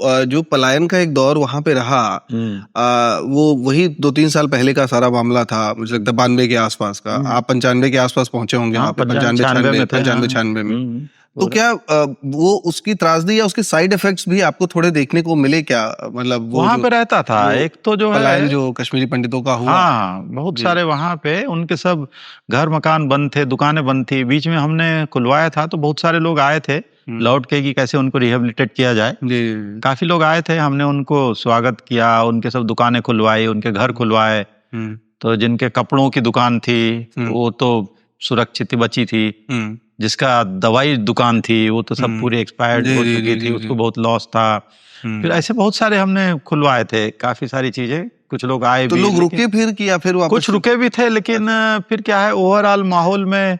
जो पलायन का एक दौर वहां पे रहा, वो वही 2-3 साल पहले का सारा मामला था, मुझे लगता है 92 के आसपास का। आप 95 के आसपास पहुंचे होंगे वहां पे, 95-96 में। तो क्या वो उसकी त्रासदी या उसके साइड इफेक्ट्स भी आपको थोड़े देखने को मिले क्या? मतलब वो वहां पे रहता था एक तो जो पलायन है जो कश्मीरी पंडितों का हुआ। हाँ, बहुत सारे वहां पे उनके सब घर मकान बंद थे, दुकानें बंद थी। बीच में हमने खुलवाया था तो बहुत सारे लोग आए थे लौट के कि कैसे उनको रिहेबिलिटेट किया जाए। काफी लोग आए थे, हमने उनको स्वागत किया, उनके सब दुकानें खुलवाई, उनके घर खुलवाए। तो जिनके कपड़ों की दुकान थी वो तो सुरक्षित बची थी, जिसका दवाई दुकान थी वो तो सब पूरी एक्सपायर्ड हो चुकी थी, उसको बहुत लॉस था। फिर ऐसे बहुत सारे हमने खुलवाए थे, काफी सारी चीजें। कुछ लोग आए तो भी, लोग रुके फिर कि या फिर वापस? कुछ रुके भी थे, लेकिन फिर क्या है, ओवरऑल माहौल में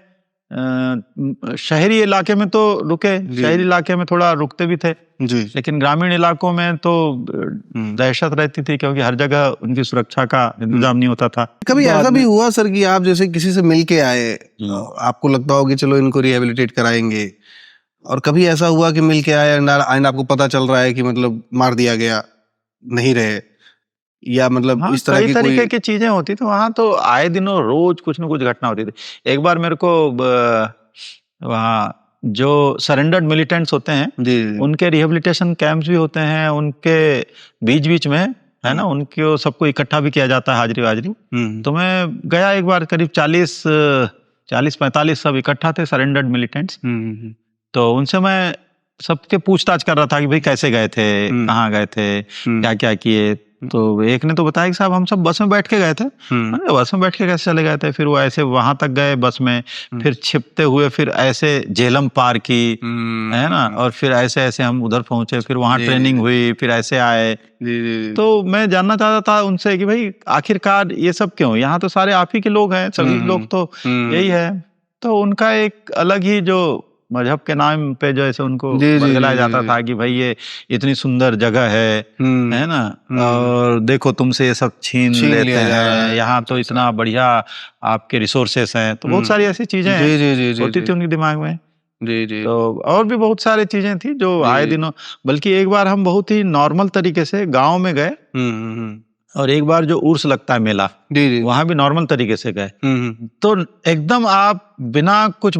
शहरी इलाके में तो रुके, शहरी इलाके में थोड़ा रुकते भी थे जी। लेकिन ग्रामीण इलाकों में तो दहशत रहती थी, क्योंकि हर जगह उनकी सुरक्षा का इंतजाम नहीं होता था। कभी ऐसा भी हुआ सर कि आप जैसे किसी से मिल के आए, आपको लगता हो कि चलो इनको रिहेबिलिटेट कराएंगे, और कभी ऐसा हुआ कि मिल के आए एंड आपको पता चल रहा है कि मतलब मार दिया गया, नहीं रहे, या मतलब इस तरह कई तरीके की चीजें होती थी वहां। तो आए दिनों रोज कुछ न कुछ घटना होती थी। एक बार मेरे को वहाँ जो सरेंडर्ड मिलिटेंट्स होते हैं उनके रिहेबिलिटेशन कैंप्स भी होते हैं, उनके बीच बीच में है ना, उनको सबको इकट्ठा भी किया जाता है, हाजिरी वाजिरी। तो मैं गया एक बार, करीब 40-45 सब इकट्ठा थे सरेंडर्ड मिलिटेंट्स। तो उनसे मैं सबके पूछताछ कर रहा था कि भाई कैसे गए थे, कहाँ गए थे, क्या क्या किए। तो एक ने तो बताया कि साहब हम सब बस में बैठ के गए थे। बस में बैठ के कैसे चले गए थे? फिर वो ऐसे वहां तक गए बस में, फिर छिपते हुए फिर ऐसे झेलम पार की, है ना, और फिर ऐसे ऐसे हम उधर पहुंचे, फिर वहां ट्रेनिंग हुई, फिर ऐसे आए। तो मैं जानना चाहता था उनसे कि भाई आखिरकार ये सब क्यों? यहाँ तो सारे आप ही के लोग हैं, सभी लोग तो यही है। तो उनका एक अलग ही जो मजहब के नाम पे जो ऐसे उनको बरगलाया जाता था कि भाई ये इतनी सुंदर जगह है ना, और देखो तुमसे ये सब छीन लेते हैं, यहाँ तो इतना बढ़िया आपके रिसोर्सेस हैं। तो बहुत सारी ऐसी चीजें होती थी उनके दिमाग में। तो और भी बहुत सारी चीजें थी जो आए दिनों, बल्कि एक बार हम बहुत ही नॉर्मल तरीके से गाँव में गए, और एक बार जो उर्स लगता है मेला, वहां भी नॉर्मल तरीके से गए। तो एकदम आप बिना कुछ